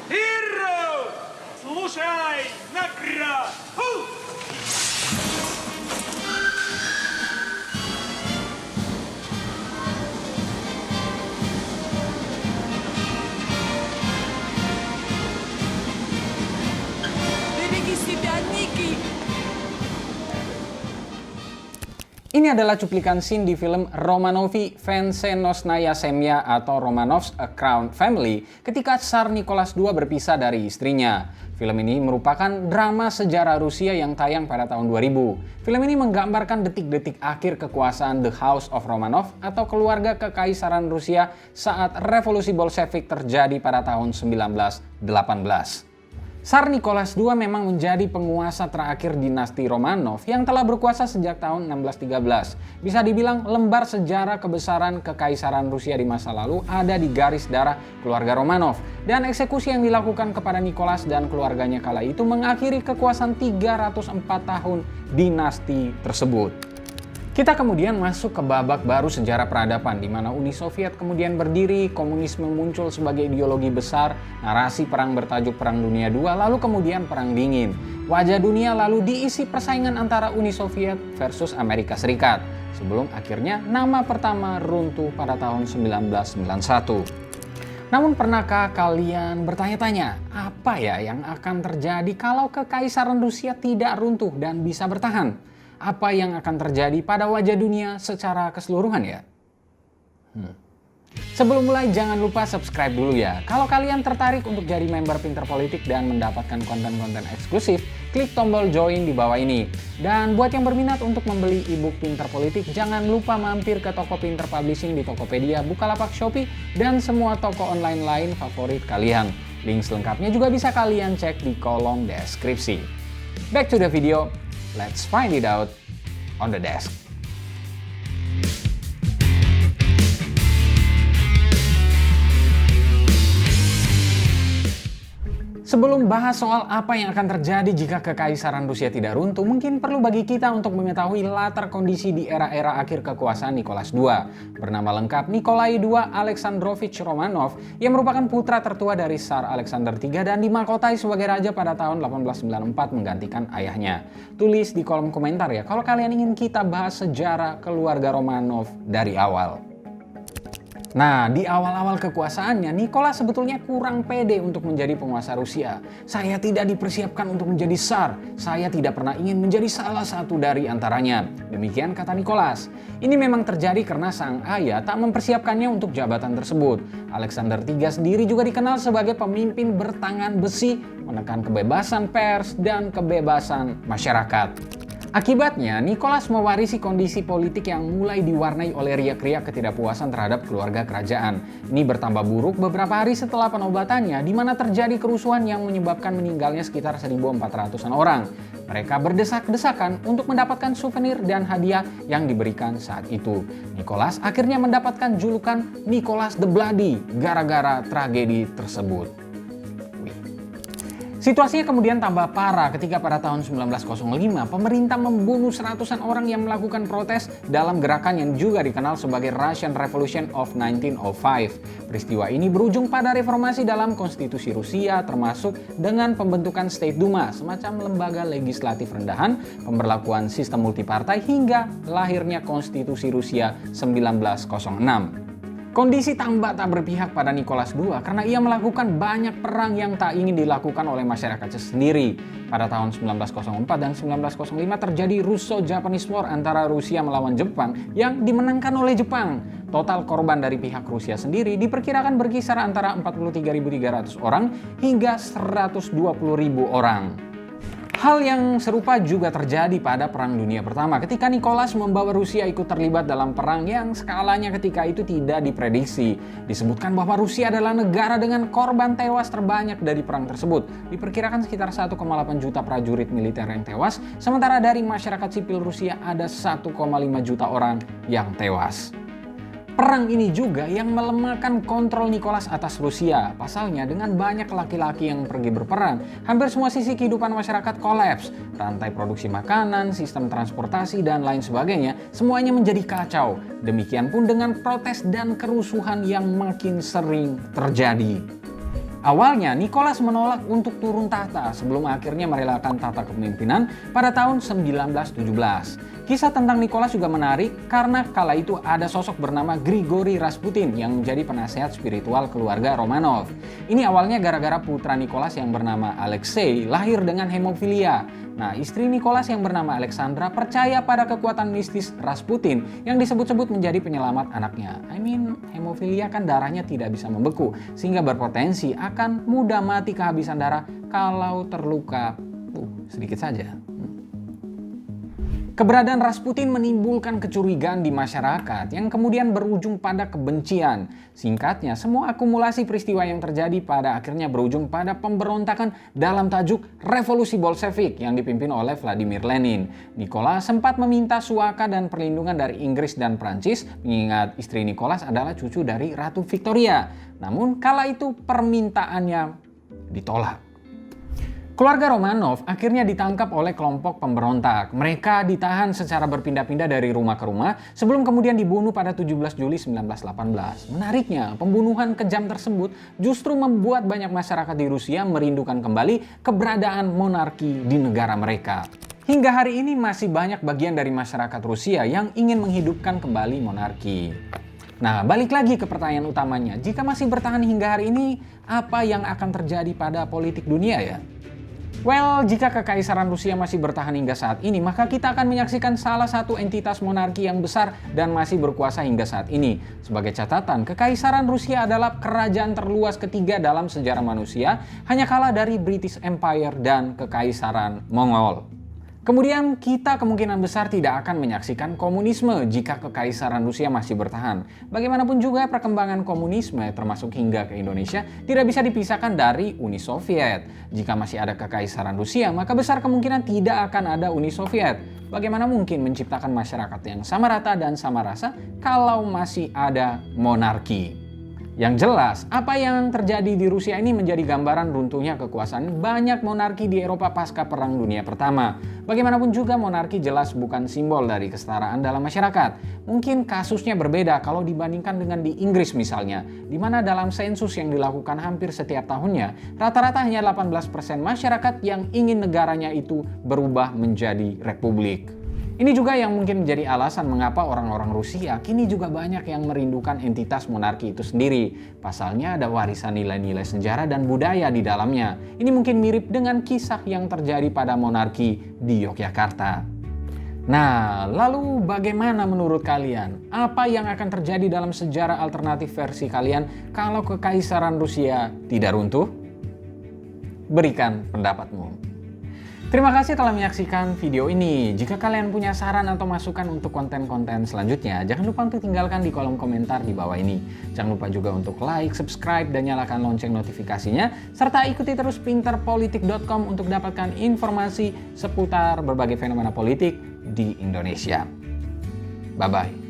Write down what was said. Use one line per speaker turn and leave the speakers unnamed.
Hero! Слушай, наград!
Береги себя, Ники!
Ini adalah cuplikan scene di film Romanovi Vencenosnaya Semya atau Romanovs A Crown Family ketika Tsar Nicholas II berpisah dari istrinya. Film ini merupakan drama sejarah Rusia yang tayang pada tahun 2000. Film ini menggambarkan detik-detik akhir kekuasaan The House of Romanov atau keluarga kekaisaran Rusia saat revolusi Bolshevik terjadi pada tahun 1918. Tsar Nicholas II memang menjadi penguasa terakhir dinasti Romanov yang telah berkuasa sejak tahun 1613. Bisa dibilang lembar sejarah kebesaran kekaisaran Rusia di masa lalu ada di garis darah keluarga Romanov. Dan eksekusi yang dilakukan kepada Nicholas dan keluarganya kala itu mengakhiri kekuasaan 304 tahun dinasti tersebut. Kita kemudian masuk ke babak baru sejarah peradaban di mana Uni Soviet kemudian berdiri, komunisme muncul sebagai ideologi besar, narasi perang bertajuk Perang Dunia II, lalu kemudian Perang Dingin. Wajah dunia lalu diisi persaingan antara Uni Soviet versus Amerika Serikat, sebelum akhirnya nama pertama runtuh pada tahun 1991. Namun pernahkah kalian bertanya-tanya, apa ya yang akan terjadi kalau kekaisaran Rusia tidak runtuh dan bisa bertahan? Apa yang akan terjadi pada wajah dunia secara keseluruhan ya? Sebelum mulai jangan lupa subscribe dulu ya. Kalau kalian tertarik untuk jadi member Pinter Politik dan mendapatkan konten-konten eksklusif, klik tombol join di bawah ini. Dan buat yang berminat untuk membeli ebook Pinter Politik, jangan lupa mampir ke toko Pinter Publishing di Tokopedia, Bukalapak, Shopee, dan semua toko online lain favorit kalian. Link selengkapnya juga bisa kalian cek di kolom deskripsi. Back to the video. Let's find it out on the desk. Sebelum bahas soal apa yang akan terjadi jika kekaisaran Rusia tidak runtuh, mungkin perlu bagi kita untuk mengetahui latar kondisi di era-era akhir kekuasaan Nicholas II. Bernama lengkap Nikolai II Alexandrovich Romanov, yang merupakan putra tertua dari Tsar Alexander III dan dimahkotai sebagai raja pada tahun 1894 menggantikan ayahnya. Tulis di kolom komentar ya kalau kalian ingin kita bahas sejarah keluarga Romanov dari awal. Nah, di awal-awal kekuasaannya, Nicholas sebetulnya kurang pede untuk menjadi penguasa Rusia. Saya tidak dipersiapkan untuk menjadi Tsar. Saya tidak pernah ingin menjadi salah satu dari antaranya. Demikian kata Nicholas. Ini memang terjadi karena sang ayah tak mempersiapkannya untuk jabatan tersebut. Alexander III sendiri juga dikenal sebagai pemimpin bertangan besi, menekan kebebasan pers dan kebebasan masyarakat. Akibatnya, Nicholas mewarisi kondisi politik yang mulai diwarnai oleh riak-riak ketidakpuasan terhadap keluarga kerajaan. Ini bertambah buruk beberapa hari setelah penobatannya, di mana terjadi kerusuhan yang menyebabkan meninggalnya sekitar 1.400-an orang. Mereka berdesak-desakan untuk mendapatkan souvenir dan hadiah yang diberikan saat itu. Nicholas akhirnya mendapatkan julukan Nicholas the Bloody gara-gara tragedi tersebut. Situasinya kemudian tambah parah ketika pada tahun 1905 pemerintah membunuh seratusan orang yang melakukan protes dalam gerakan yang juga dikenal sebagai Russian Revolution of 1905. Peristiwa ini berujung pada reformasi dalam konstitusi Rusia termasuk dengan pembentukan State Duma, semacam lembaga legislatif rendahan, pemberlakuan sistem multipartai hingga lahirnya konstitusi Rusia 1906. Kondisi tambah tak berpihak pada Nicholas II karena ia melakukan banyak perang yang tak ingin dilakukan oleh masyarakat sendiri. Pada tahun 1904 dan 1905 terjadi Russo-Japanese War antara Rusia melawan Jepang yang dimenangkan oleh Jepang. Total korban dari pihak Rusia sendiri diperkirakan berkisar antara 43.300 orang hingga 120.000 orang. Hal yang serupa juga terjadi pada Perang Dunia Pertama ketika Nicholas membawa Rusia ikut terlibat dalam perang yang skalanya ketika itu tidak diprediksi. Disebutkan bahwa Rusia adalah negara dengan korban tewas terbanyak dari perang tersebut. Diperkirakan sekitar 1,8 juta prajurit militer yang tewas, sementara dari masyarakat sipil Rusia ada 1,5 juta orang yang tewas. Perang ini juga yang melemahkan kontrol Nicholas atas Rusia. Pasalnya dengan banyak laki-laki yang pergi berperang, hampir semua sisi kehidupan masyarakat kolaps. Rantai produksi makanan, sistem transportasi, dan lain sebagainya, semuanya menjadi kacau. Demikian pun dengan protes dan kerusuhan yang makin sering terjadi. Awalnya, Nicholas menolak untuk turun tahta sebelum akhirnya merelakan tahta kepemimpinan pada tahun 1917. Kisah tentang Nicholas juga menarik karena kala itu ada sosok bernama Grigori Rasputin yang menjadi penasehat spiritual keluarga Romanov. Ini awalnya gara-gara putra Nicholas yang bernama Alexei lahir dengan hemofilia. Nah, istri Nicholas yang bernama Alexandra percaya pada kekuatan mistis Rasputin yang disebut-sebut menjadi penyelamat anaknya. Hemofilia kan darahnya tidak bisa membeku, sehingga berpotensi akan mudah mati kehabisan darah kalau terluka sedikit saja. Keberadaan Rasputin menimbulkan kecurigaan di masyarakat yang kemudian berujung pada kebencian. Singkatnya, semua akumulasi peristiwa yang terjadi pada akhirnya berujung pada pemberontakan dalam tajuk Revolusi Bolshevik yang dipimpin oleh Vladimir Lenin. Nicholas sempat meminta suaka dan perlindungan dari Inggris dan Prancis, mengingat istri Nicholas adalah cucu dari Ratu Victoria. Namun kala itu permintaannya ditolak. Keluarga Romanov akhirnya ditangkap oleh kelompok pemberontak. Mereka ditahan secara berpindah-pindah dari rumah ke rumah sebelum kemudian dibunuh pada 17 Juli 1918. Menariknya, pembunuhan kejam tersebut justru membuat banyak masyarakat di Rusia merindukan kembali keberadaan monarki di negara mereka. Hingga hari ini masih banyak bagian dari masyarakat Rusia yang ingin menghidupkan kembali monarki. Nah, balik lagi ke pertanyaan utamanya. Jika masih bertahan hingga hari ini, apa yang akan terjadi pada politik dunia ya? Well, jika Kekaisaran Rusia masih bertahan hingga saat ini, maka kita akan menyaksikan salah satu entitas monarki yang besar dan masih berkuasa hingga saat ini. Sebagai catatan, Kekaisaran Rusia adalah kerajaan terluas ketiga dalam sejarah manusia, hanya kalah dari British Empire dan Kekaisaran Mongol. Kemudian kita kemungkinan besar tidak akan menyaksikan komunisme jika Kekaisaran Rusia masih bertahan. Bagaimanapun juga perkembangan komunisme termasuk hingga ke Indonesia tidak bisa dipisahkan dari Uni Soviet. Jika masih ada Kekaisaran Rusia, maka besar kemungkinan tidak akan ada Uni Soviet. Bagaimana mungkin menciptakan masyarakat yang sama rata dan sama rasa kalau masih ada monarki? Yang jelas, apa yang terjadi di Rusia ini menjadi gambaran runtuhnya kekuasaan banyak monarki di Eropa pasca Perang Dunia Pertama. Bagaimanapun juga monarki jelas bukan simbol dari kesetaraan dalam masyarakat. Mungkin kasusnya berbeda kalau dibandingkan dengan di Inggris misalnya, di mana dalam sensus yang dilakukan hampir setiap tahunnya, rata-rata hanya 18% masyarakat yang ingin negaranya itu berubah menjadi republik. Ini juga yang mungkin menjadi alasan mengapa orang-orang Rusia kini juga banyak yang merindukan entitas monarki itu sendiri. Pasalnya ada warisan nilai-nilai sejarah dan budaya di dalamnya. Ini mungkin mirip dengan kisah yang terjadi pada monarki di Yogyakarta. Nah, lalu bagaimana menurut kalian? Apa yang akan terjadi dalam sejarah alternatif versi kalian kalau Kekaisaran Rusia tidak runtuh? Berikan pendapatmu. Terima kasih telah menyaksikan video ini. Jika kalian punya saran atau masukan untuk konten-konten selanjutnya, jangan lupa untuk tinggalkan di kolom komentar di bawah ini. Jangan lupa juga untuk like, subscribe, dan nyalakan lonceng notifikasinya, serta ikuti terus pinterpolitik.com untuk dapatkan informasi seputar berbagai fenomena politik di Indonesia. Bye-bye.